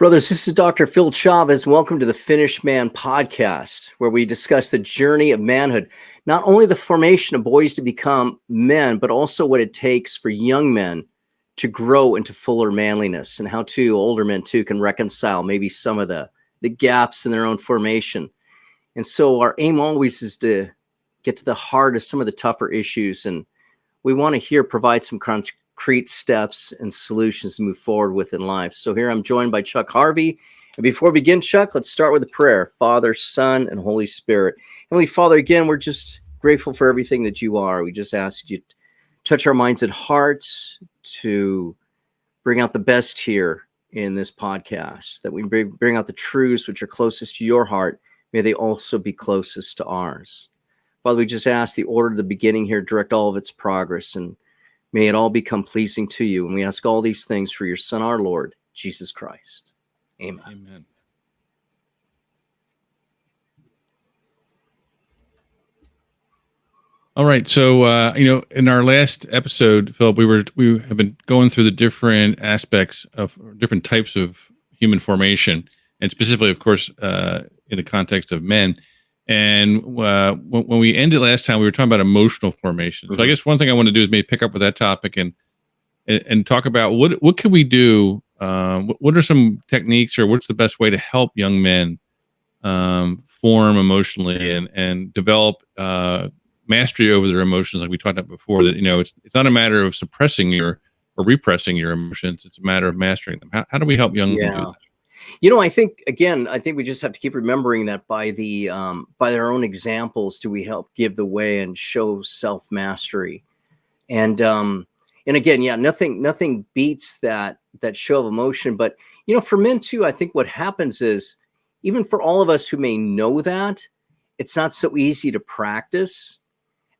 Brothers, this is Dr. Phil Chavez. Welcome to the Finished Man podcast, where we discuss the journey of manhood, not only the formation of boys to become men, but also what it takes for young men to grow into fuller manliness, and how older men too can reconcile maybe some of the gaps in their own formation. And so our aim always is to get to the heart of some of the tougher issues, and we want to provide some concrete steps and solutions to move forward with in life. So here I'm joined by Chuck Harvey. And before we begin, Chuck, let's start with a prayer. Father, Son, and Holy Spirit. Heavenly Father, again, we're just grateful for everything that you are. We just ask you to touch our minds and hearts to bring out the best here in this podcast, that we bring out the truths which are closest to your heart. May they also be closest to ours. Father, we just ask the order of the beginning here, direct all of its progress, and may it all become pleasing to you. And we ask all these things for your Son, our Lord, Jesus Christ. Amen. Amen. All right. So, in our last episode, Philip, we have been going through the different aspects of different types of human formation, and specifically, of course, in the context of men. And when we ended last time, we were talking about emotional formation. So I guess one thing I want to do is maybe pick up with that topic and talk about what can we do? What are some techniques, or what's the best way to help young men form emotionally and develop mastery over their emotions, like we talked about before? That it's not a matter of suppressing or repressing your emotions; it's a matter of mastering them. How do we help young men do that? I think we just have to keep remembering that by their own examples, do we help give the way and show self-mastery. And again, nothing beats that show of emotion. But, for men too, I think what happens is, even for all of us who may know that, it's not so easy to practice.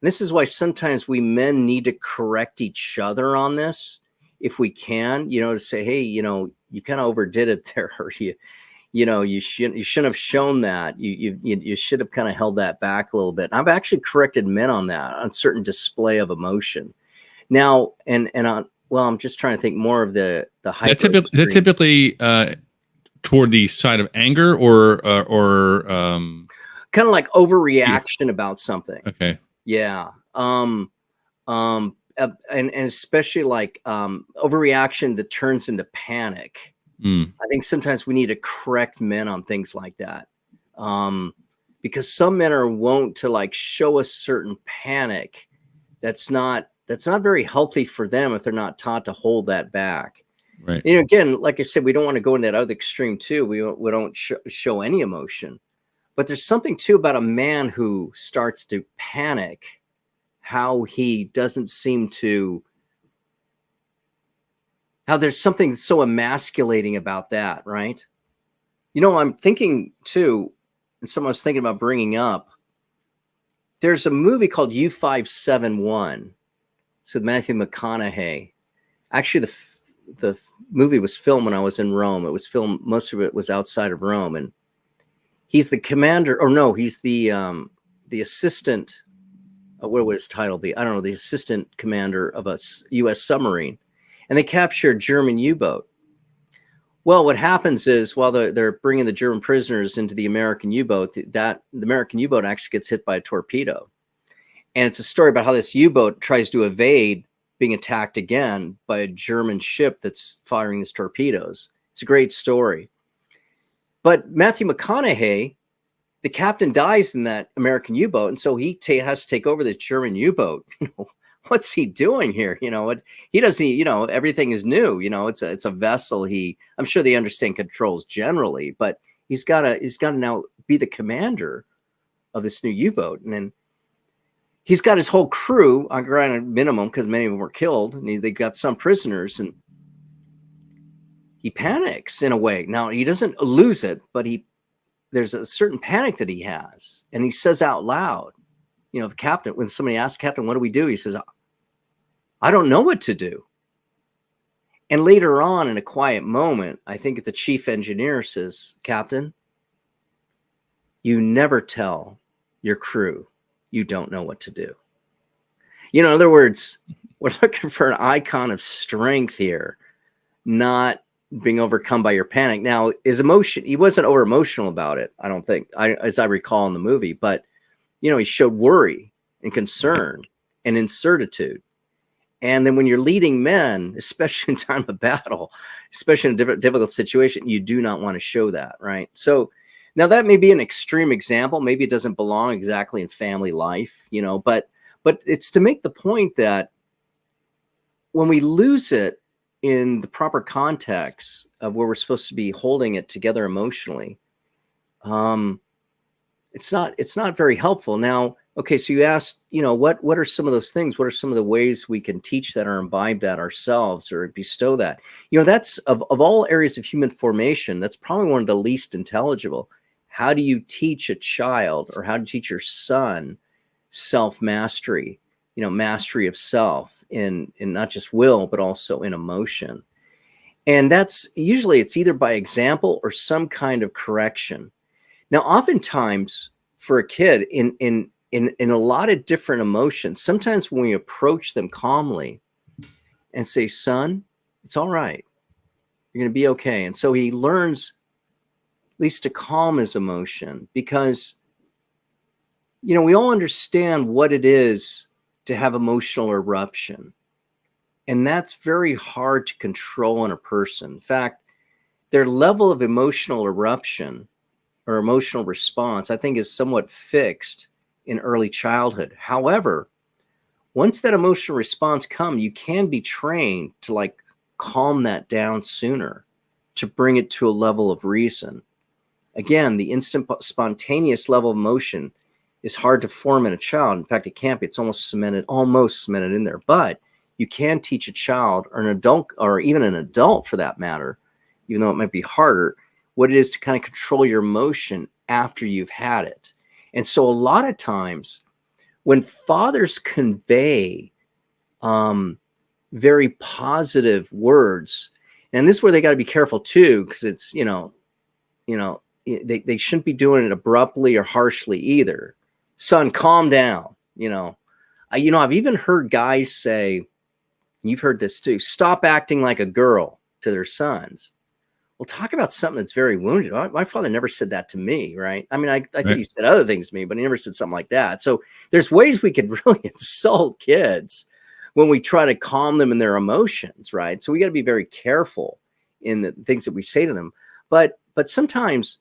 And this is why sometimes we men need to correct each other on this, if we can, to say, hey, you kind of overdid it there, or you shouldn't have shown that. You should have kind of held that back a little bit. And I've actually corrected men on that, on certain display of emotion. Now, and I'm just trying to think more of the hyper. Is that typically toward the side of anger, or kind of like overreaction about something. Okay. Yeah. And especially like overreaction that turns into panic. I think sometimes we need to correct men on things like that, because some men are wont to like show a certain panic that's not very healthy for them if they're not taught to hold that back. Right. Again, like I said, we don't want to go in that other extreme too. We don't show any emotion, but there's something too about a man who starts to panic, how he doesn't seem to, how there's something so emasculating about that, right? I'm thinking too, and someone was thinking about bringing up, there's a movie called U-571. It's with Matthew McConaughey. Actually, the movie was filmed when I was in Rome. It was filmed, most of it was outside of Rome, and he's the commander, or no, he's the assistant. What would his title be? I don't know. The assistant commander of a U.S. submarine, and they capture a German U-boat. Well, what happens is, while they're bringing the German prisoners into the American U-boat, the American U-boat actually gets hit by a torpedo. And it's a story about how this U-boat tries to evade being attacked again by a German ship that's firing these torpedoes. It's a great story. But Matthew McConaughey, the captain, dies in that American U-boat, and so he has to take over this German U-boat. What's he doing here? He doesn't. Everything is new. It's a vessel. I'm sure they understand controls generally, but he's got to now be the commander of this new U-boat, and then he's got his whole crew on ground minimum, because many of them were killed, and they got some prisoners, and he panics in a way. Now, he doesn't lose it, but there's a certain panic that he has, and he says out loud, the captain, when somebody asks, Captain, what do we do? He says, I don't know what to do. And later on, in a quiet moment, I think the chief engineer says, Captain, you never tell your crew you don't know what to do. In other words, we're looking for an icon of strength here, not being overcome by your panic. Now, his emotion, he wasn't over emotional about it, I don't think, as I recall in the movie, but he showed worry and concern and incertitude. And then when you're leading men, especially in time of battle, especially in a difficult situation, you do not want to show that, right? So now that may be an extreme example. Maybe it doesn't belong exactly in family life, but it's to make the point that when we lose it in the proper context of where we're supposed to be holding it together emotionally, it's not very helpful. Now, okay, so you asked, what are some of those things? What are some of the ways we can teach that or imbibe that ourselves or bestow that? That's of all areas of human formation, that's probably one of the least intelligible. How do you teach a child, or how do you teach your son self-mastery, mastery of self in not just will, but also in emotion? And that's usually, it's either by example or some kind of correction. Now, oftentimes for a kid in a lot of different emotions, sometimes when we approach them calmly and say, son, it's all right, you're going to be okay. And so he learns at least to calm his emotion, because, we all understand what it is to have emotional eruption. And that's very hard to control in a person. In fact, their level of emotional eruption or emotional response, I think, is somewhat fixed in early childhood. However, once that emotional response comes, you can be trained to calm that down sooner, to bring it to a level of reason. Again, the instant spontaneous level of emotion is hard to form in a child. In fact, it can't be. It's almost cemented in there. But you can teach a child, or an adult, or even an adult for that matter, even though it might be harder, what it is to kind of control your emotion after you've had it. And so a lot of times when fathers convey very positive words, and this is where they got to be careful too, because it's, they shouldn't be doing it abruptly or harshly either. Son, calm down. I've even heard guys say, you've heard this too, stop acting like a girl to their sons. Well, talk about something that's very wounded. My father never said that to me, right? I mean, I think he said other things to me, but he never said something like that. So there's ways we could really insult kids when we try to calm them in their emotions, right? So we got to be very careful in the things that we say to them. But sometimes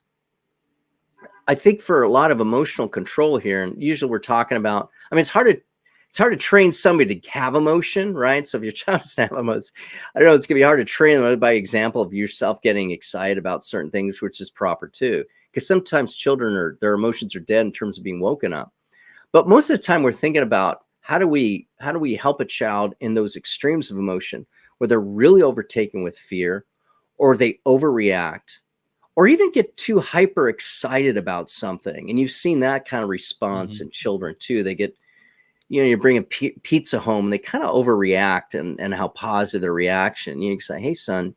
I think for a lot of emotional control here, and usually we're talking about, I mean, it's hard to train somebody to have emotion, right? So if your child doesn't have emotions, I don't know, it's gonna be hard to train them by example of yourself getting excited about certain things, which is proper too. Because sometimes children, their emotions are dead in terms of being woken up. But most of the time we're thinking about how do we help a child in those extremes of emotion where they're really overtaken with fear, or they overreact, or even get too hyper excited about something. And you've seen that kind of response in children too. They get, you bring a pizza home, and they kind of overreact and how positive their reaction. You can say, hey, son,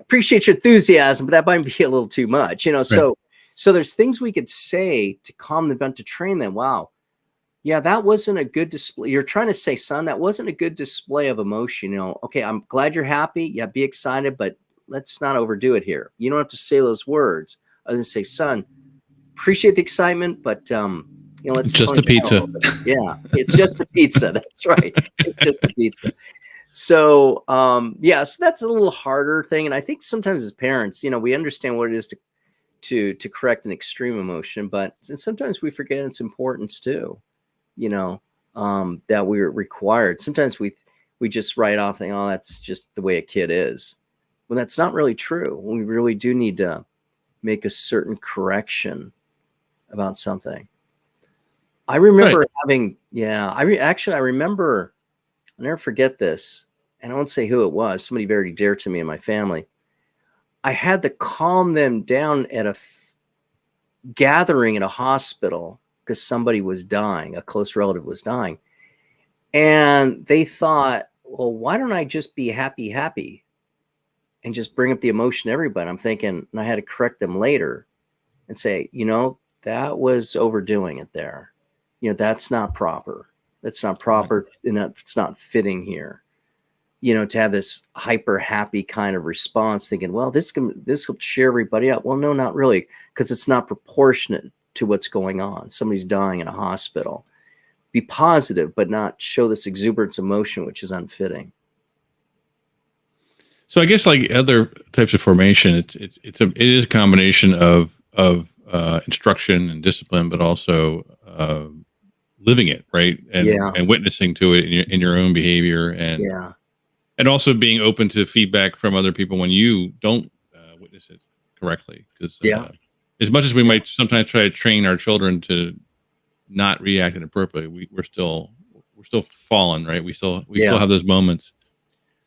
appreciate your enthusiasm, but that might be a little too much, So there's things we could say to calm them down, to train them. Wow. Yeah, that wasn't a good display. You're trying to say, son, that wasn't a good display of emotion. Okay, I'm glad you're happy. Yeah, be excited, but let's not overdo it here. You don't have to say those words. I was gonna say, son, appreciate the excitement, but let's Just tone a it down a pizza. little bit. Yeah, it's just a pizza. That's right. It's just a pizza. So so that's a little harder thing. And I think sometimes as parents, we understand what it is to correct an extreme emotion, but sometimes we forget its importance too. That we're required. Sometimes we just write off thinking, oh, that's just the way a kid is. Well, that's not really true. We really do need to make a certain correction about something. I remember having, I remember, I'll never forget this, and I won't say who it was, somebody very dear to me and my family. I had to calm them down at a gathering at a hospital because somebody was dying, a close relative was dying. And they thought, well, why don't I just be happy and just bring up the emotion to everybody? I'm thinking, and I had to correct them later and say, that was overdoing it there. That's not proper. That's not proper. And that's not fitting here. to have this hyper happy kind of response, thinking, well, this will cheer everybody up. Well, no, not really, because it's not proportionate to what's going on. Somebody's dying in a hospital. Be positive, but not show this exuberance emotion, which is unfitting. So I guess like other types of formation, it is a combination of instruction and discipline, but also living it, right, and witnessing to it in your own behavior, and also being open to feedback from other people when you don't witness it correctly. Because as much as we might sometimes try to train our children to not react inappropriately, we're still fallen, right? We still have those moments.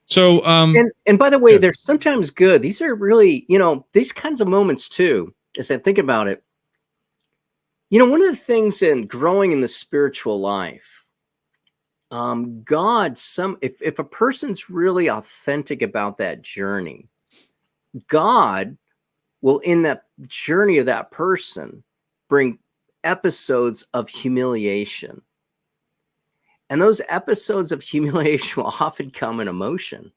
So, and by the way, they're sometimes good. These are really, these kinds of moments too, as I think about it, one of the things in growing in the spiritual life, God, if a person's really authentic about that journey, God will, in that journey of that person, bring episodes of humiliation. And those episodes of humiliation will often come in emotion,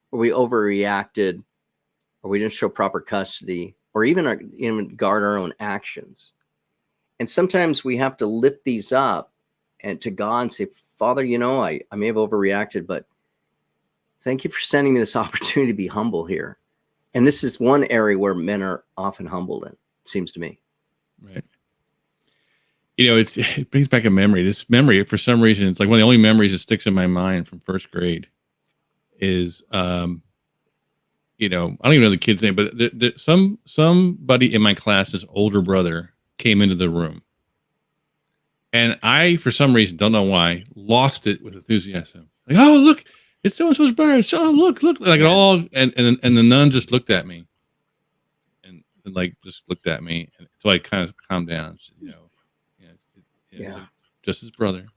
where we overreacted, or we didn't show proper custody, or even guard our own actions. And sometimes we have to lift these up and to God and say, Father, I may have overreacted, but thank you for sending me this opportunity to be humble here. And this is one area where men are often humbled in, it seems to me. Right. It brings back a memory. This memory, for some reason, it's like one of the only memories that sticks in my mind from first grade is, I don't even know the kid's name, but somebody in my class's older brother came into the room. And I, for some reason, don't know why, lost it with enthusiasm. Like, oh, look, it's so-and-so's bird. So look. Like it all, and the nun just looked at me. And like, just looked at me. And so I kind of calmed down. Said, it's just his brother.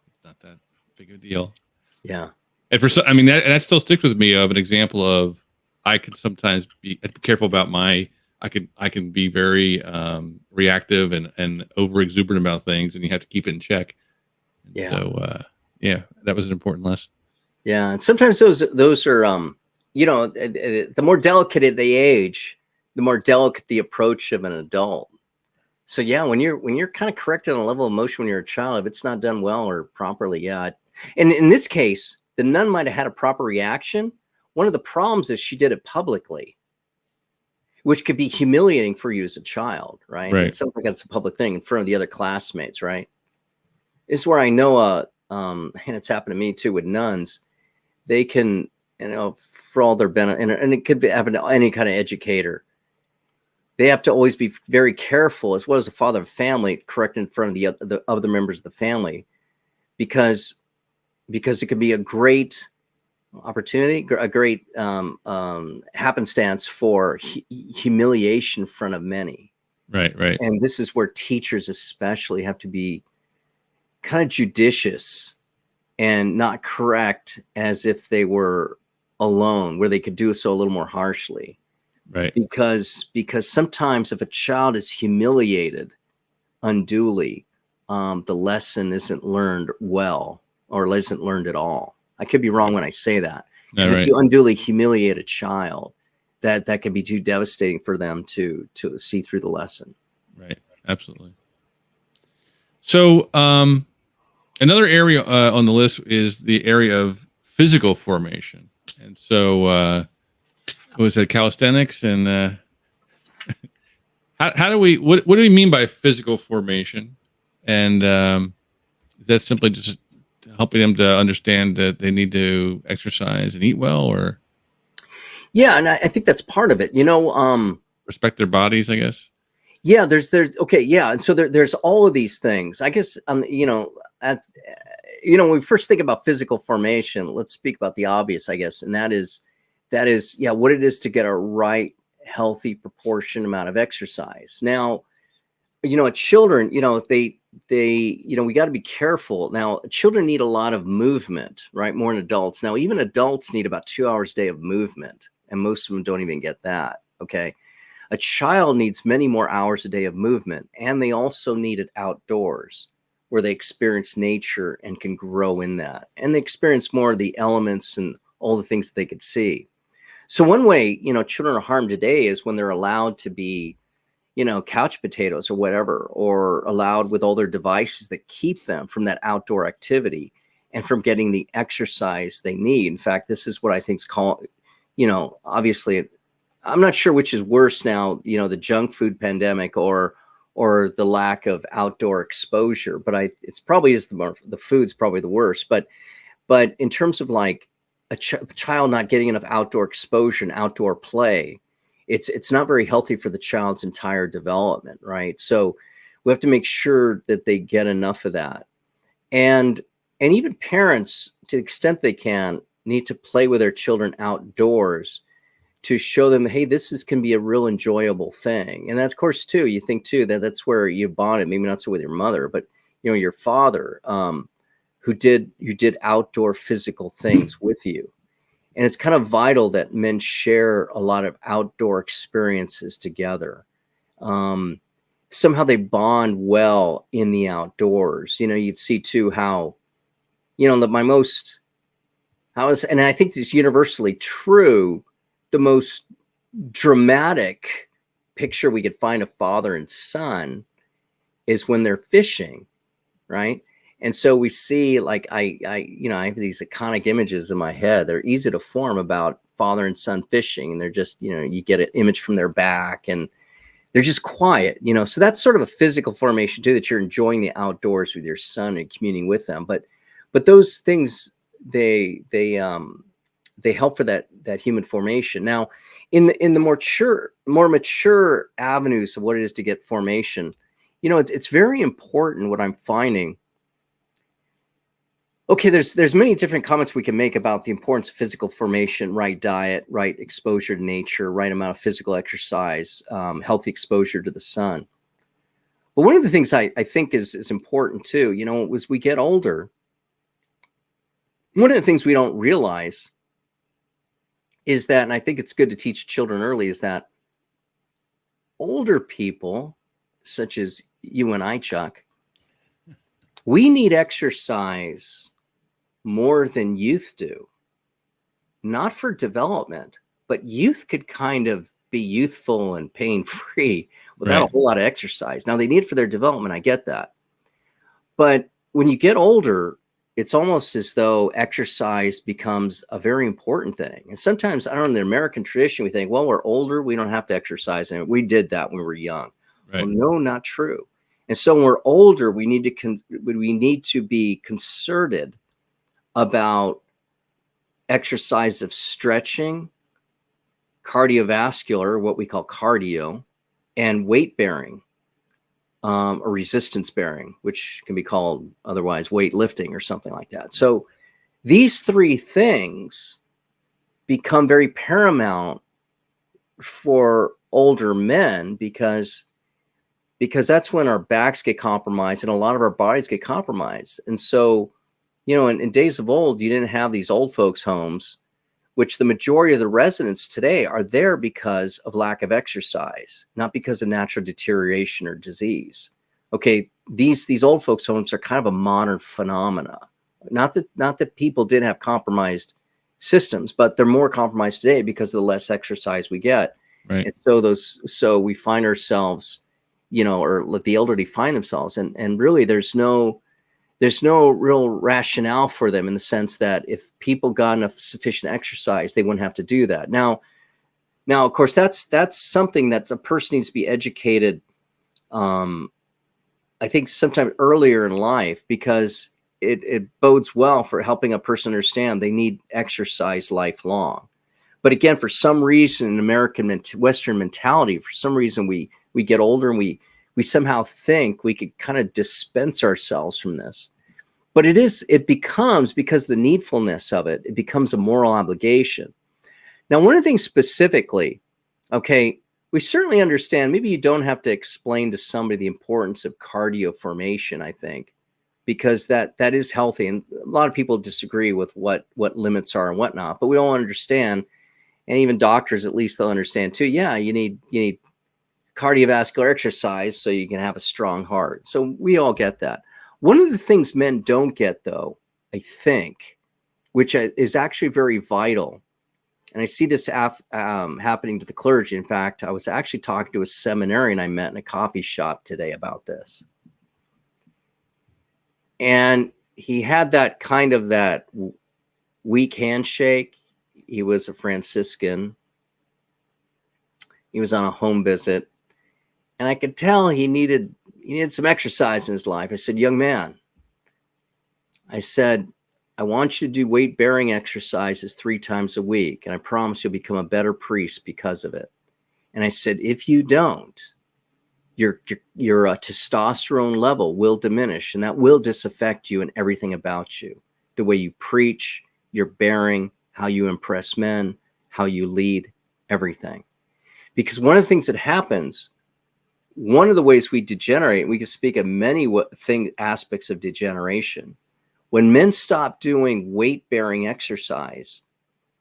It's not that big of a deal. Yeah. And that still sticks with me of an example of, I could sometimes be careful about I can be very reactive and over exuberant about things, and you have to keep it in check. And so that was an important lesson. Yeah, and sometimes those are the more delicate they age, the more delicate the approach of an adult. So when you're kind of corrected on a level of emotion when you're a child, if it's not done well or properly, and in this case, the nun might have had a proper reaction. One of the problems is she did it publicly, which could be humiliating for you as a child, right? It sounds like that's a public thing in front of the other classmates, right? This is where I know, and it's happened to me too with nuns. They can, for all their benefit, and it could happen to any kind of educator. They have to always be very careful, as well as the father of family, correct in front of the other members of the family, because it can be a great opportunity, a great happenstance for humiliation in front of many. Right. And this is where teachers especially have to be kind of judicious and not correct as if they were alone, where they could do so a little more harshly. Right. Because sometimes if a child is humiliated unduly, the lesson isn't learned well, or isn't learned at all. I could be wrong when I say that. Because if you unduly humiliate a child, that can be too devastating for them to see through the lesson. Right. Absolutely. So another area on the list is the area of physical formation. And so was it calisthenics? And how do what do we mean by physical formation? And is that simply just helping them to understand that they need to exercise and eat well, or? Yeah, and I think that's part of it. Respect their bodies, I guess. Yeah, there's okay, yeah, and so there's all of these things. I guess when we first think about physical formation, let's speak about the obvious, I guess, and that is what it is to get a right, healthy, proportion amount of exercise. Now, children, they we got to be careful. Now, children need a lot of movement, right? More than adults. Now, even adults need about 2 hours a day of movement, and most of them don't even get that. Okay. A child needs many more hours a day of movement, and they also need it outdoors, where they experience nature and can grow in that. And they experience more of the elements and all the things that they could see. So one way, children are harmed today is when they're allowed to be, couch potatoes or whatever, or allowed with all their devices that keep them from that outdoor activity and from getting the exercise they need. In fact, this is what I think is called, obviously, I'm not sure which is worse now, the junk food pandemic or the lack of outdoor exposure, but it's probably is the food's probably the worst. But in terms of like a child not getting enough outdoor exposure and outdoor play, it's not very healthy for the child's entire development, right? So we have to make sure that they get enough of that. And even parents, to the extent they can, need to play with their children outdoors to show them, hey, can be a real enjoyable thing. And that, of course, too, you think too that's where you bonded, maybe not so with your mother, but your father, who did outdoor physical things with you. And it's kind of vital that men share a lot of outdoor experiences together. Somehow they bond well in the outdoors. You'd see too how, and I think this is universally true, the most dramatic picture we could find of father and son is when they're fishing, right? And so we see, like, I have these iconic images in my head. They're easy to form about father and son fishing, and they're just, you get an image from their back, and they're just quiet, So that's sort of a physical formation too, that you're enjoying the outdoors with your son and communing with them. But those things, they help for that human formation. Now, in the more mature avenues of what it is to get formation, it's very important what I'm finding. Okay, there's many different comments we can make about the importance of physical formation, right diet, right exposure to nature, right amount of physical exercise, healthy exposure to the sun. But one of the things I think is important too, as we get older, one of the things we don't realize is that, and I think it's good to teach children early, is that older people, such as you and I, Chuck, we need exercise more than youth do. Not for development, but youth could kind of be youthful and pain-free without a whole lot of exercise. Now, they need it for their development. I get that. But when you get older, it's almost as though exercise becomes a very important thing. And sometimes, I don't know, in the American tradition, we think, well, we're older, we don't have to exercise. And we did that when we were young. Right. Well, no, not true. And so when we're older, we need to be concerted about exercise of stretching, cardiovascular, what we call cardio, and weight bearing, or resistance bearing, which can be called otherwise weightlifting or something like that. So these three things become very paramount for older men because that's when our backs get compromised and a lot of our bodies get compromised. And so, in days of old, you didn't have these old folks' homes, which the majority of the residents today are there because of lack of exercise, not because of natural deterioration or disease. Okay, these old folks' homes are kind of a modern phenomena. Not that people didn't have compromised systems, but they're more compromised today because of the less exercise we get. Right. And so we find ourselves, or let the elderly find themselves, and really there's no real rationale for them, in the sense that if people got enough sufficient exercise, they wouldn't have to do that. Now, of course, that's something that a person needs to be educated, I think, sometime earlier in life, because it bodes well for helping a person understand they need exercise lifelong. But again, for some reason, in American Western mentality, for some reason, we get older and we somehow think we could kind of dispense ourselves from this. But it becomes, because of the needfulness of it, it becomes a moral obligation. Now, one of the things specifically, okay, we certainly understand, maybe you don't have to explain to somebody the importance of cardio formation, I think, because that is healthy. And a lot of people disagree with what limits are and whatnot, but we all understand, and even doctors, at least, they'll understand too. Yeah, you need cardiovascular exercise so you can have a strong heart. So we all get that. One of the things men don't get, though, I think, which is actually very vital. And I see this happening to the clergy. In fact, I was actually talking to a seminarian I met in a coffee shop today about this. And he had that kind of that weak handshake. He was a Franciscan. He was on a home visit. And I could tell he needed some exercise in his life. I said, young man, I said, I want you to do weight-bearing exercises 3 times a week, and I promise you'll become a better priest because of it. And I said, if you don't, your testosterone level will diminish, and that will disaffect you and everything about you. The way you preach, your bearing, how you impress men, how you lead, everything. Because one of the things that happens, one of the ways we degenerate, we can speak of many aspects of degeneration. When men stop doing weight-bearing exercise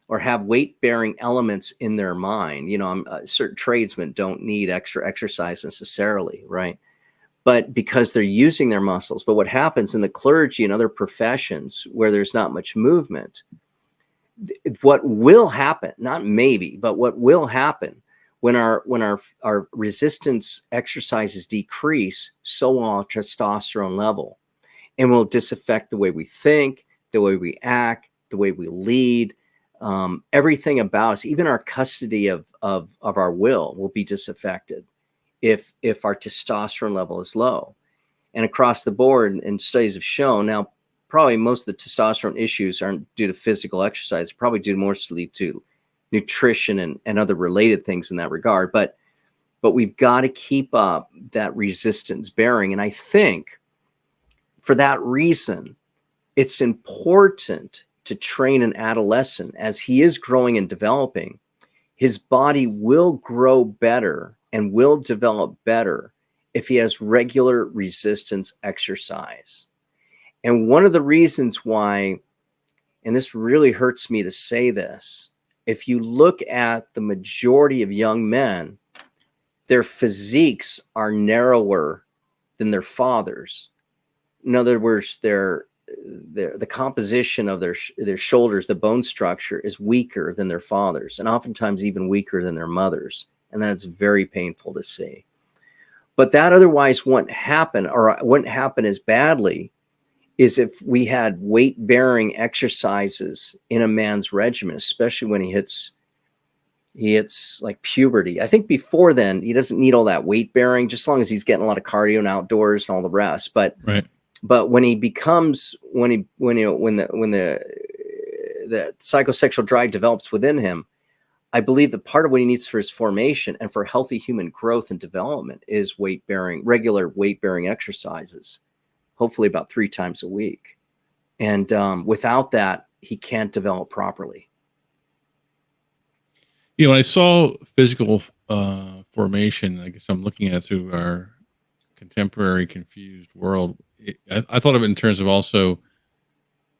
or have weight-bearing elements in their mind, certain tradesmen don't need extra exercise necessarily, right? But because they're using their muscles. But what happens in the clergy and other professions where there's not much movement, what will happen, not maybe, but what will happen when our resistance exercises decrease, so will our testosterone level. And will disaffect the way we think, the way we act, the way we lead, everything about us, even our custody of our will be disaffected if our testosterone level is low. And across the board, and studies have shown, now probably most of the testosterone issues aren't due to physical exercise, probably due mostly to nutrition and other related things in that regard. But we've got to keep up that resistance bearing. And I think for that reason, it's important to train an adolescent as he is growing and developing. His body will grow better and will develop better if he has regular resistance exercise. And one of the reasons why, and this really hurts me to say this, if you look at the majority of young men, their physiques are narrower than their fathers. In other words, the composition of their shoulders, the bone structure is weaker than their fathers, and oftentimes even weaker than their mothers. And that's very painful to see. But that otherwise wouldn't happen, or wouldn't happen as badly, is if we had weight-bearing exercises in a man's regimen, especially when he hits like puberty. I think before then, he doesn't need all that weight-bearing, just as long as he's getting a lot of cardio and outdoors and all the rest. But right. But when he becomes, when the psychosexual drive develops within him, I believe that part of what he needs for his formation and for healthy human growth and development is regular weight-bearing exercises, hopefully about 3 times a week. And without that, he can't develop properly. When I saw physical formation, I guess I'm looking at it through our contemporary confused world. I thought of it in terms of also,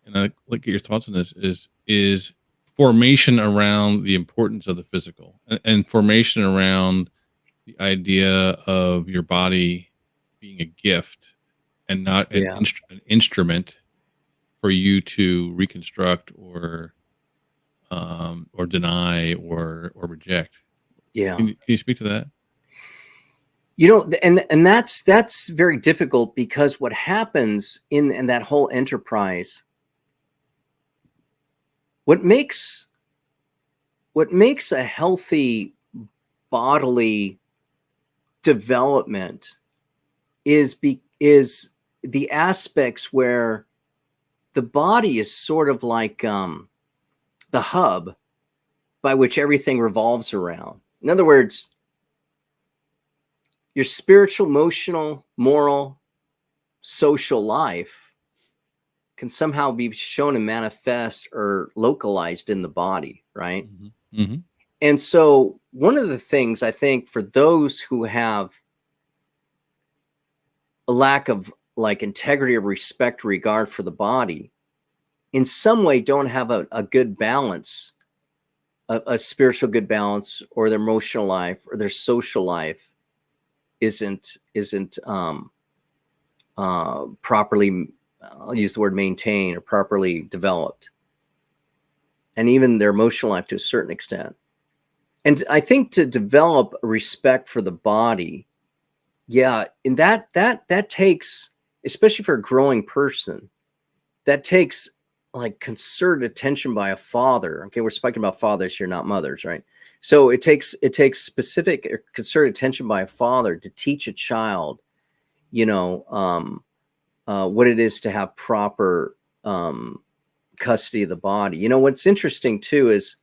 and I'd like to get your thoughts on this, is formation around the importance of the physical and formation around the idea of your body being a gift and not an instrument for you to reconstruct or deny or reject. Yeah. Can you speak to that? And that's very difficult, because what happens in that whole enterprise, what makes a healthy bodily development is the aspects where the body is sort of like the hub by which everything revolves around. In other words, your spiritual, emotional, moral, social life can somehow be shown and manifest or localized in the body, right? Mm-hmm. Mm-hmm. And so one of the things I think for those who have a lack of like integrity or respect, regard for the body, in some way don't have a good balance, a spiritual good balance, or their emotional life or their social life isn't properly, I'll use the word maintained, or properly developed. and even their emotional life to a certain extent. And I think to develop a respect for the body, yeah, and that takes, especially for a growing person, that takes like concerted attention by a father. Okay, we're speaking about fathers here, not mothers, right? So it takes specific concerted attention by a father to teach a child, you know, what it is to have proper custody of the body. You know, what's interesting too is,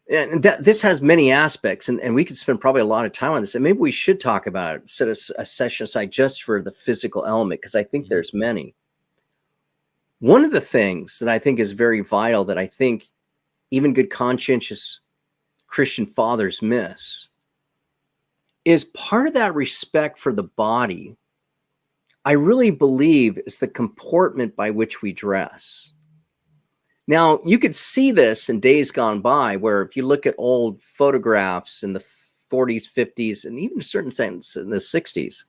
and that this has many aspects, and we could spend probably a lot of time on this, and maybe we should talk about it, set a session aside just for the physical element, because I think there's many. One of the things that I think is very vital, that I think even good conscientious Christian fathers miss, is part of that respect for the body. I really believe is the comportment by which we dress. Now, you could see this in days gone by, where if you look at old photographs in the 40s, 50s, and even a certain sense in the 60s,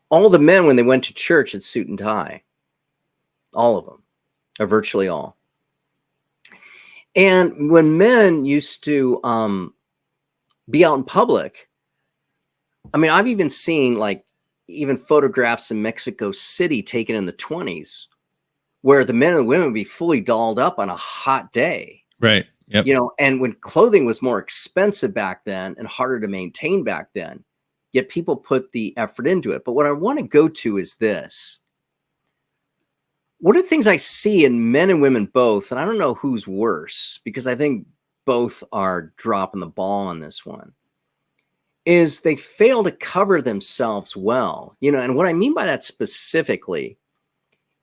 all the men, when they went to church, had suit and tie. All of them, or virtually all. And when men used to be out in public, I mean, I've even seen like even photographs in Mexico City taken in the 20s, where the men and the women would be fully dolled up on a hot day. Right. Yep. You know, and when clothing was more expensive back then and harder to maintain back then, yet people put the effort into it. But what I want to go to is this. One of the things I see in men and women both, and I don't know who's worse, because I think both are dropping the ball on this one, is they fail to cover themselves well. You know, and what I mean by that specifically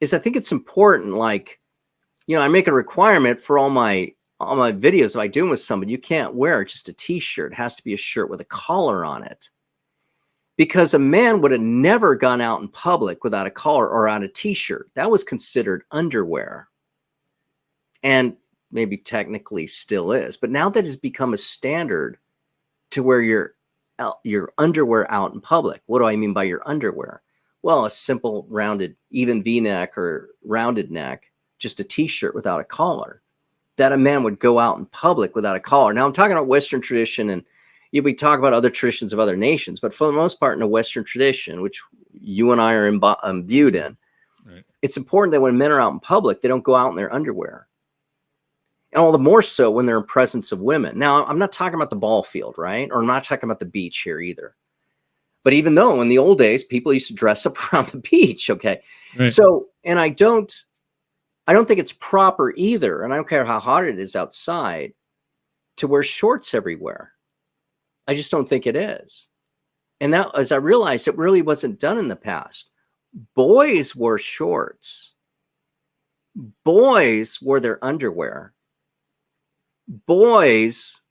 is I think it's important, like, you know, I make a requirement for all my videos. If I do them with somebody, you can't wear just a t-shirt. It has to be a shirt with a collar on it. Because a man would have never gone out in public without a collar or on a t-shirt. That was considered underwear. And maybe technically still is. But now that has become a standard to where your underwear out in public. What do I mean by your underwear? Well, a simple rounded, even V-neck or rounded neck, just a t-shirt without a collar. That a man would go out in public without a collar. Now I'm talking about Western tradition, and we talk about other traditions of other nations, but for the most part in a Western tradition, which you and I are imbued in, right, it's important that when men are out in public, they don't go out in their underwear. And all the more so when they're in presence of women. Now, I'm not talking about the ball field, right? Or I'm not talking about the beach here either. But even though in the old days, people used to dress up around the beach, okay? Right. So, and I don't think it's proper either, and I don't care how hot it is outside, to wear shorts everywhere. I just don't think it is. And that, as I realized, it really wasn't done in the past. Boys wore shorts. Boys wore their underwear. Boys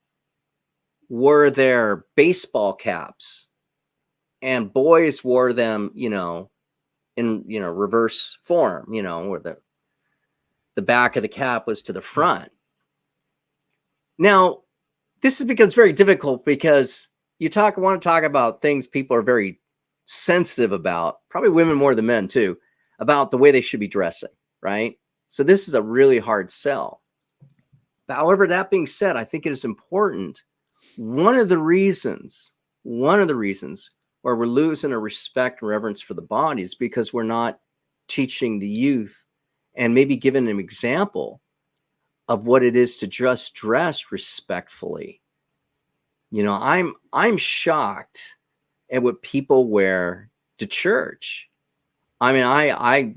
wore their baseball caps. And boys wore them, you know, in, you know, reverse form, you know, where the back of the cap was to the front. Now, this is because it's very difficult, because you want to talk about things people are very sensitive about, probably women more than men too, about the way they should be dressing, right? So this is a really hard sell. But however, that being said, I think it is important. One of the reasons where we're losing a respect and reverence for the body is because we're not teaching the youth and maybe giving an example of what it is to just dress respectfully. You know, I'm shocked at what people wear to church. I mean, I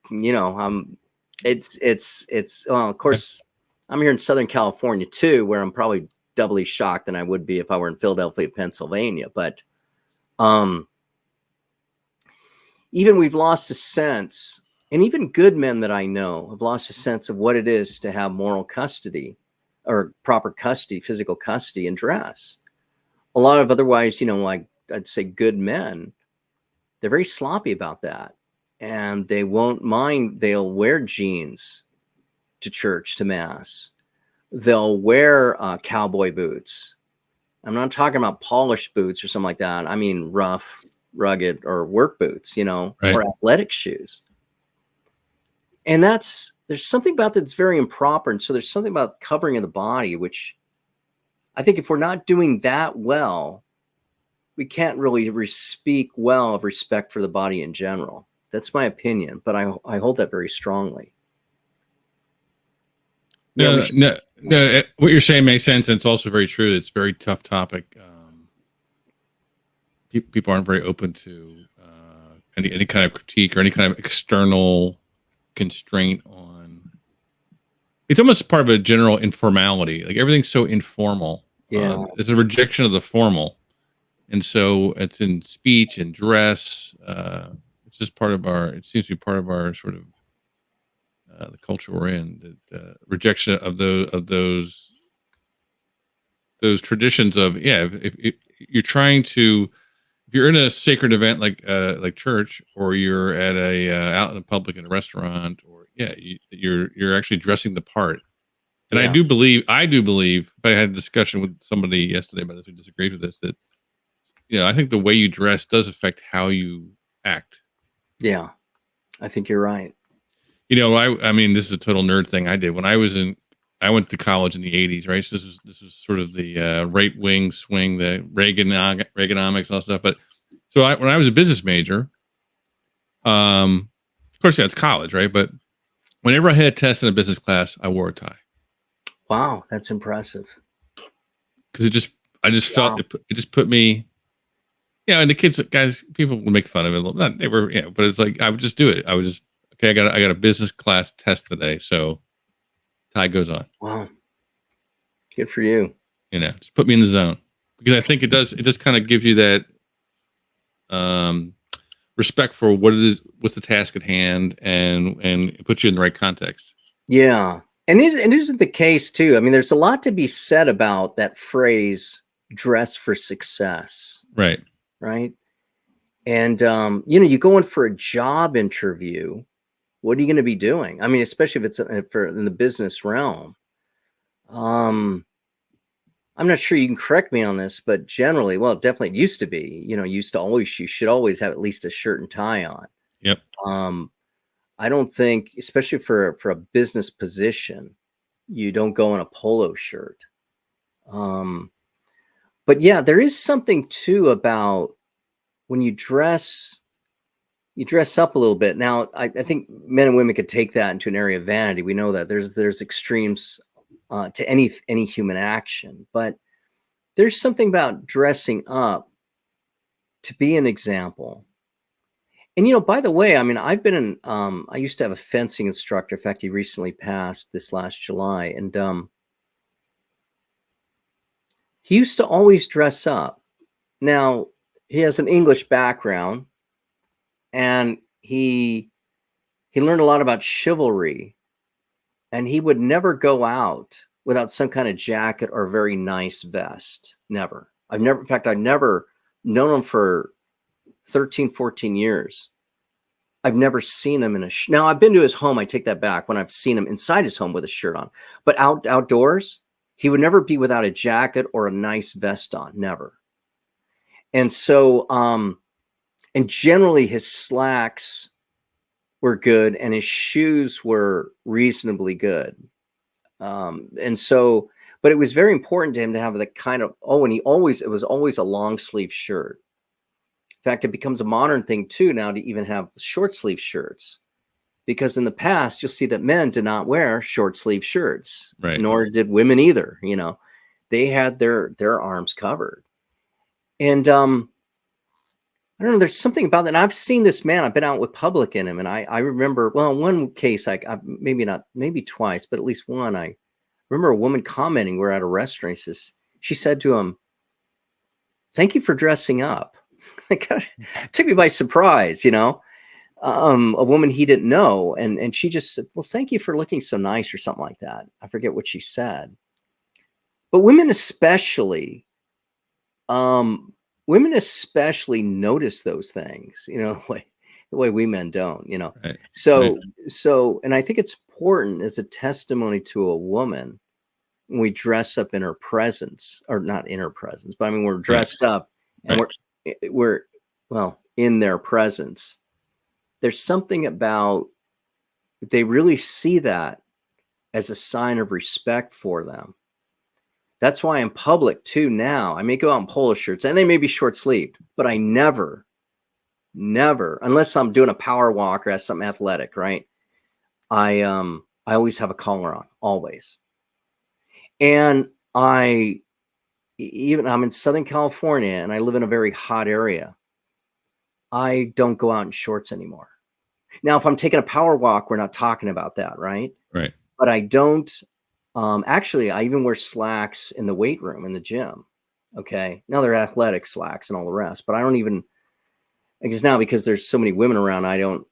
you know, it's well, of course, I'm here in Southern California too, where I'm probably doubly shocked than I would be if I were in Philadelphia, Pennsylvania. But even we've lost a sense, and even good men that I know have lost a sense of what it is to have moral custody or proper custody, physical custody, and dress. A lot of otherwise, you know, like I'd say good men, they're very sloppy about that. And they won't mind, they'll wear jeans to church, to mass. They'll wear cowboy boots. I'm not talking about polished boots or something like that. I mean rough, rugged, or work boots, you know, right, or athletic shoes. And there's something about that's very improper. And so there's something about covering of the body, which I think if we're not doing that well, we can't really speak well of respect for the body in general. That's my opinion, but I hold that very strongly. No, no, no. What you're saying makes sense, and it's also very true. It's a very tough topic. People aren't very open to any kind of critique or any kind of external constraint on. It's almost part of a general informality. Like everything's so informal. Yeah. It's a rejection of the formal, and so it's in speech and dress. It's just part of our. It seems to be part of our sort of the culture we're in. The rejection of those traditions of if you're trying to, if you're in a sacred event like church, or you're at a out in the public in a restaurant, or you're actually dressing the part. And Yeah. I do believe if I had a discussion with somebody yesterday about this who disagrees with this, that I think the way you dress does affect how you act. Yeah, I think you're right. I mean, this is a total nerd thing I did when I went to college in the '80s, right? So this was sort of the right wing swing, the Reaganomics, all that stuff. But so when I was a business major, of course, it's college, right? But whenever I had a test in a business class, I wore a tie. Wow, that's impressive. Because I just felt it just put me, and the guys, people would make fun of it. Not, they were, but it's like I would just do it. I would just, okay, I got a business class test today, so tie goes on. Wow, good for you. Just put me in the zone, because I think it just kind of gives you that respect for what it is, what's the task at hand, and it puts you in the right context. Yeah, and it isn't the case too. I mean, there's a lot to be said about that phrase "dress for success." Right. Right. And you go in for a job interview. What are you going to be doing? I mean, especially if it's in the business realm. I'm not sure you can correct me on this, but generally, well, it definitely used to be. You should always have at least a shirt and tie on. Yep. I don't think, especially for a business position, you don't go in a polo shirt. But yeah, there is something too about when you dress up a little bit. Now, I think men and women could take that into an area of vanity. We know that there's extremes to any human action, but there's something about dressing up to be an example. And by the way, I mean, I've been in. I used to have a fencing instructor. In fact, he recently passed this last July, and he used to always dress up. Now, he has an English background, and he learned a lot about chivalry, and he would never go out without some kind of jacket or very nice vest. Never. I've never known him for 13, 14 years. I've never seen him in now I've been to his home. I take that back when I've seen him inside his home with a shirt on, but outdoors, he would never be without a jacket or a nice vest on. Never. And so, and generally his slacks were good and his shoes were reasonably good. And so, but it was very important to him to have the kind of, and it was always a long sleeve shirt. In fact, it becomes a modern thing too now to even have short sleeve shirts, because in the past you'll see that men did not wear short sleeve shirts, Right. Nor did women either. They had their arms covered. And I don't know, there's something about that. And I've seen this man, I've been out with public in him. And I remember, well, in one case, maybe twice, but at least one, I remember a woman commenting, we're at a restaurant. She said to him, "Thank you for dressing up." It took me by surprise, a woman he didn't know. And she just said, "Well, thank you for looking so nice," or something like that. I forget what she said. But women especially notice those things, the way we men don't, Right. So, and I think it's important as a testimony to a woman when we dress up in her presence, or not in her presence, but I mean, we're dressed up and we're in their presence. There's something about they really see that as a sign of respect for them. That's why in public too now, I may go out in polo shirts and they may be short sleeved, but I never, unless I'm doing a power walk or as something athletic, right? I always have a collar on, always. And I'm in Southern California and I live in a very hot area. I don't go out in shorts anymore. Now, if I'm taking a power walk, we're not talking about that, right? Right. But I don't. Actually, I even wear slacks in the weight room in the gym. Okay, now they're athletic slacks and all the rest, but I don't even. I guess now because there's so many women around, I don't.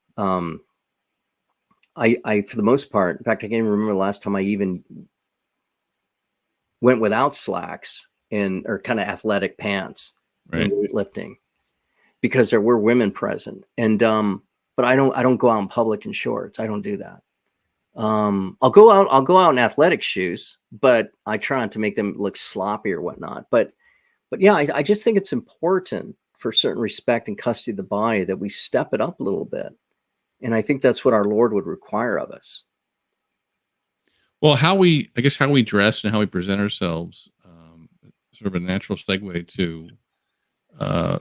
I for the most part, in fact, I can't even remember the last time I even went without slacks and or kind of athletic pants in Right. weightlifting because there were women present. And but I don't go out in public in shorts. I don't do that. I'll go out in athletic shoes, but I try not to make them look sloppy or whatnot. But yeah, I just think it's important for certain respect and custody of the body that we step it up a little bit. And I think that's what our Lord would require of us. Well, I guess how we dress and how we present ourselves, sort of a natural segue to uh,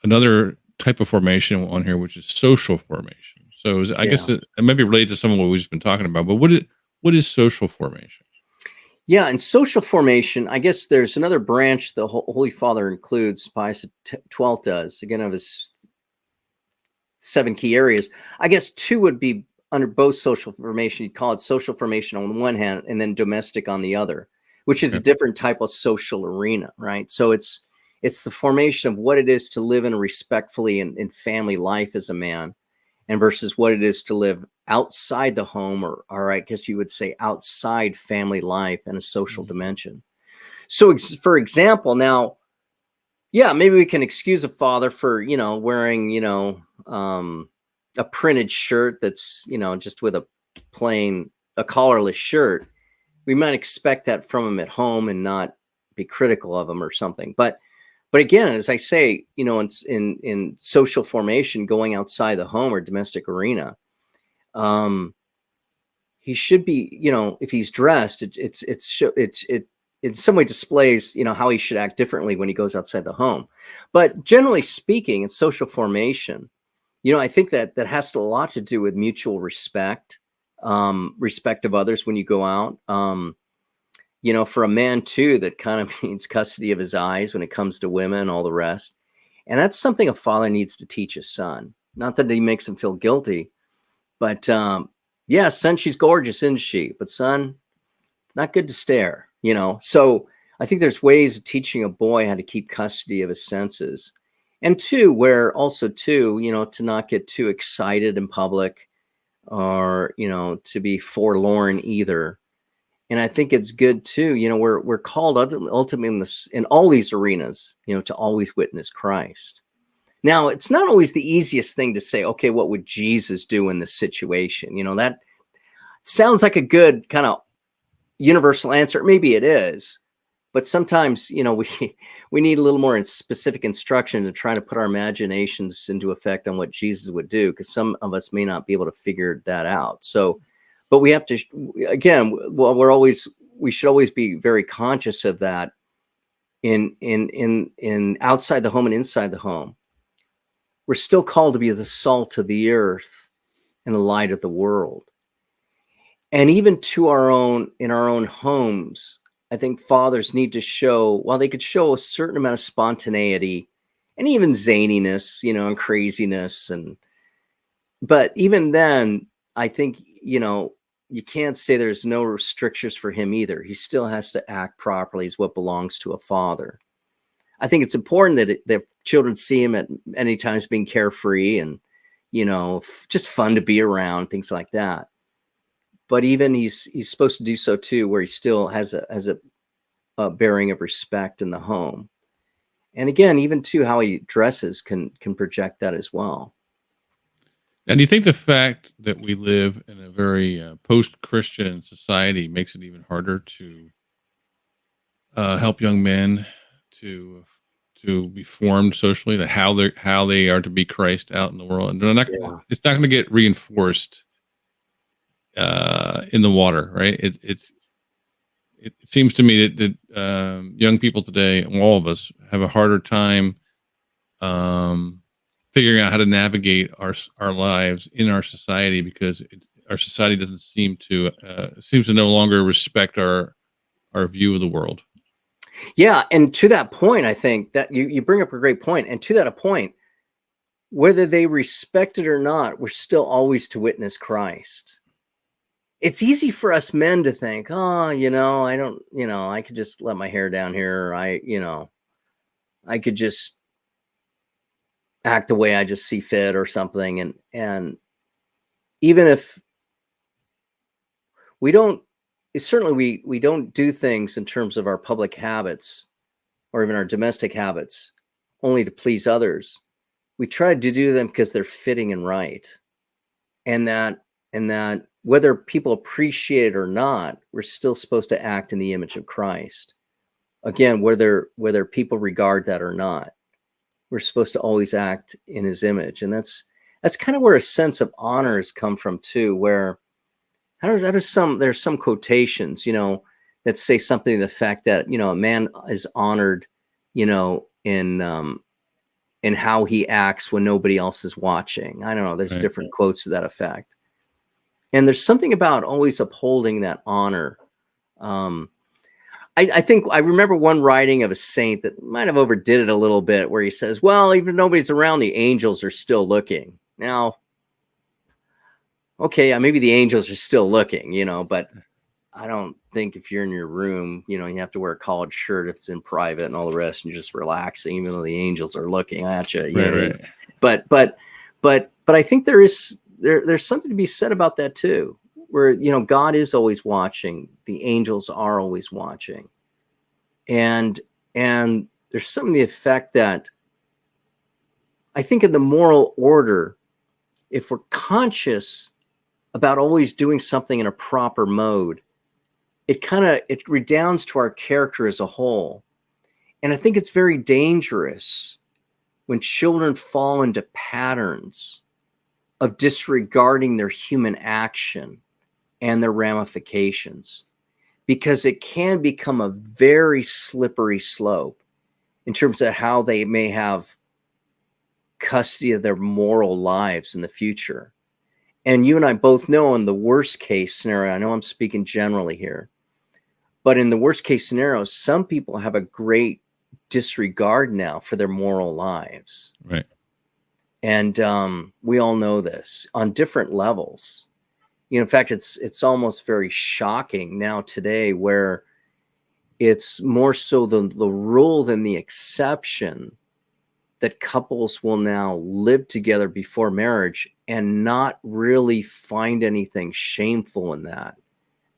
another type of formation on here, which is social formation. So I guess Yeah. it may be related to some of what we've just been talking about, but what is social formation? Yeah, and social formation, I guess there's another branch the Holy Father includes, Pius XII does, again, of his 7 key areas. I guess 2 would be under both social formation. You'd call it social formation on one hand and then domestic on the other, which is a Okay. different type of social arena, right? So it's the formation of what it is to live in a respectfully in family life as a man and versus what it is to live outside the home or I guess you would say outside family life and a social Mhm. dimension. So for example, now, yeah, maybe we can excuse a father for, wearing, a printed shirt that's, just with a collarless shirt. We might expect that from him at home and not be critical of him or something. But again, as I say, in social formation, going outside the home or domestic arena, um, he should be, if he's dressed, it in some way displays, how he should act differently when he goes outside the home. But generally speaking, in social formation, I think that has a lot to do with mutual respect, respect of others when you go out. For a man too, that kind of means custody of his eyes when it comes to women and all the rest. And that's something a father needs to teach his son. Not that he makes him feel guilty, but yeah, son, she's gorgeous, isn't she? But son, it's not good to stare. So I think there's ways of teaching a boy how to keep custody of his senses. And two, where also too, to not get too excited in public or, to be forlorn either. And I think it's good too, we're called ultimately in all these arenas, to always witness Christ. Now, it's not always the easiest thing to say, okay, what would Jesus do in this situation? That sounds like a good kind of universal answer. Maybe it is, but sometimes, we need a little more specific instruction to try to put our imaginations into effect on what Jesus would do, because some of us may not be able to figure that out. So, but we have to, again, well, we should always be very conscious of that in outside the home and inside the home. We're still called to be the salt of the earth and the light of the world. And even in our own homes, I think fathers need to show, while they could show a certain amount of spontaneity and even zaniness, and craziness. But even then, I think, you can't say there's no restrictions for him either. He still has to act properly as what belongs to a father. I think it's important that children see him at many times being carefree and, just fun to be around, things like that. But even he's supposed to do so too, where he still has a bearing of respect in the home. And again, even too, how he dresses can project that as well. And do you think the fact that we live in a very post-Christian society makes it even harder to help young men to be formed socially, that how they are to be Christ out in the world, and they're not, Yeah. it's not going to get reinforced in the water, right? It seems to me that young people today, all of us, have a harder time um, figuring out how to navigate our lives in our society, because our society doesn't seems to no longer respect our view of the world. Yeah, and to that point, I think that you bring up a great point. And to that point, whether they respect it or not, we're still always to witness Christ. It's easy for us men to think, oh, I don't, I could just let my hair down here. Or I could just act the way I just see fit or something. And even if we don't, certainly we don't do things in terms of our public habits or even our domestic habits only to please others. We try to do them because they're fitting and right. And that whether people appreciate it or not, we're still supposed to act in the image of Christ. Again, whether people regard that or not, we're supposed to always act in his image. And that's kind of where a sense of honor has come from too, where there's some quotations, that say something to the fact that, a man is honored, in how he acts when nobody else is watching. I don't know. There's Right. different quotes to that effect. And there's something about always upholding that honor. I think I remember one writing of a saint that might have overdid it a little bit, where he says, well, even nobody's around, the angels are still looking. Now, okay, maybe the angels are still looking, but I don't think if you're in your room, you have to wear a collared shirt if it's in private and all the rest, and you're just relaxing, even though the angels are looking at you. Right. But I think there's something to be said about that too, where God is always watching, the angels are always watching, and there's something to the effect that I think in the moral order, if we're conscious about always doing something in a proper mode, it redounds to our character as a whole. And I think it's very dangerous when children fall into patterns of disregarding their human action and their ramifications, because it can become a very slippery slope in terms of how they may have custody of their moral lives in the future. And you and I both know, in the worst case scenario, I know I'm speaking generally here, but in the worst case scenario, some people have a great disregard now for their moral lives. Right. And we all know this on different levels. In fact, it's almost very shocking now today, where it's more so the rule than the exception that couples will now live together before marriage and not really find anything shameful in that.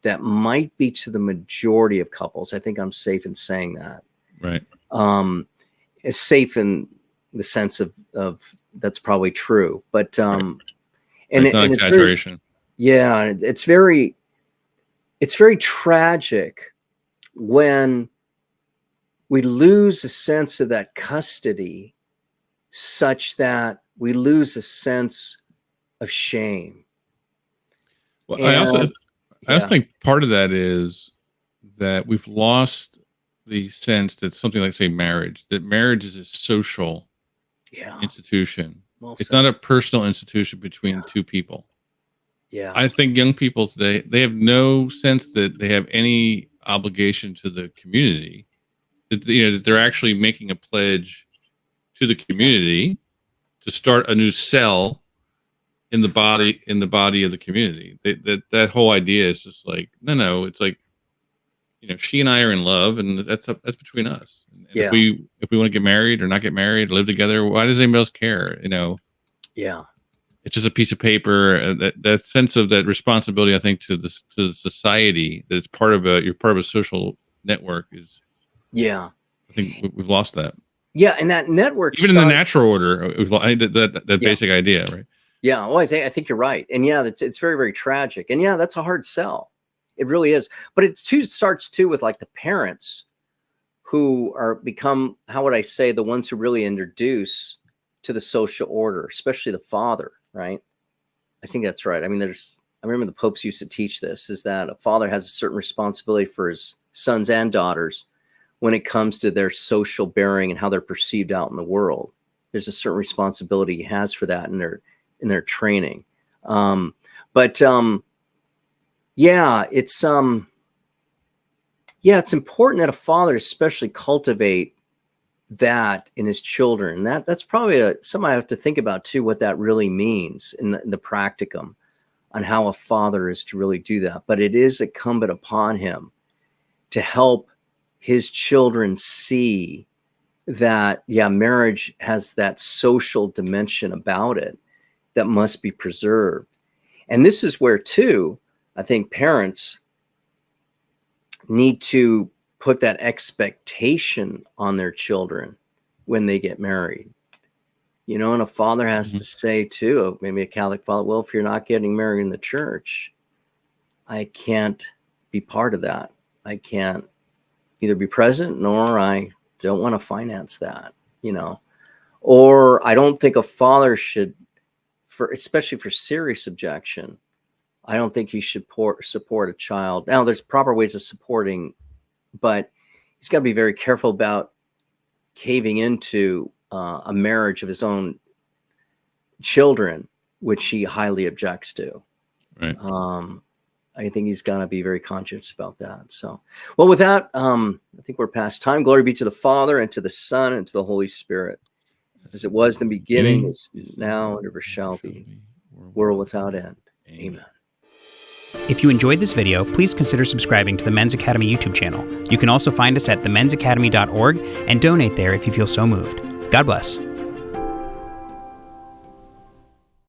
That might be to the majority of couples. I think I'm safe in saying that. Right. It's safe in the sense of that's probably true, but Right. and It's not it's very, exaggeration. yeah, it's very tragic when we lose a sense of that custody, such that we lose a sense of shame. Well, I also And think part of that is that we've lost the sense that something like, say, that marriage is a social institution. Well It's said. not a personal institution between two people. Yeah. I think young people today, they have no sense that they have any obligation to the community. That they're actually making a pledge to the community to start a new cell in the body of the community. That whole idea is just like, no. It's like, she and I are in love, and that's between us. And Yeah. if we want to get married or not get married, live together, why does anybody else care? Yeah. It's just a piece of paper. That sense of that responsibility, I think, to the society, that it's you're part of a social network, is, Yeah. I think we've lost that. Yeah, and that network Even in the natural order, that basic idea, right? Yeah, well, I think you're right, and yeah, it's very, very tragic, and yeah, that's a hard sell. It really is, but starts too with like the parents who become, how would I say, the ones who really introduce to the social order, especially the father, right? I think that's right. I mean, I remember the popes used to teach this, is that a father has a certain responsibility for his sons and daughters when it comes to their social bearing and how they're perceived out in the world. There's a certain responsibility he has for that in their training. Yeah, it's important that a father especially cultivate that in his children. That's probably something I have to think about too, what that really means in the practicum on how a father is to really do that. But it is incumbent upon him to help his children see that, yeah, marriage has that social dimension about it that must be preserved. And this is where, too, I think parents need to put that expectation on their children when they get married. You know, and a father has to say, too, maybe a Catholic father, well, if you're not getting married in the church, I can't be part of that. I can't either be present, nor I don't want to finance that, you know. Or I don't think a father should, especially for serious objection, I don't think he should support a child. Now, there's proper ways of supporting, but he's got to be very careful about caving into a marriage of his own children, which he highly objects to. Right. I think he's got to be very conscious about that. So, well, with that, I think we're past time. Glory be to the Father, and to the Son, and to the Holy Spirit, as it was in the beginning, is now, and ever shall be, world without end. Amen. If you enjoyed this video, please consider subscribing to the Men's Academy YouTube channel. You can also find us at themensacademy.org and donate there if you feel so moved. God bless.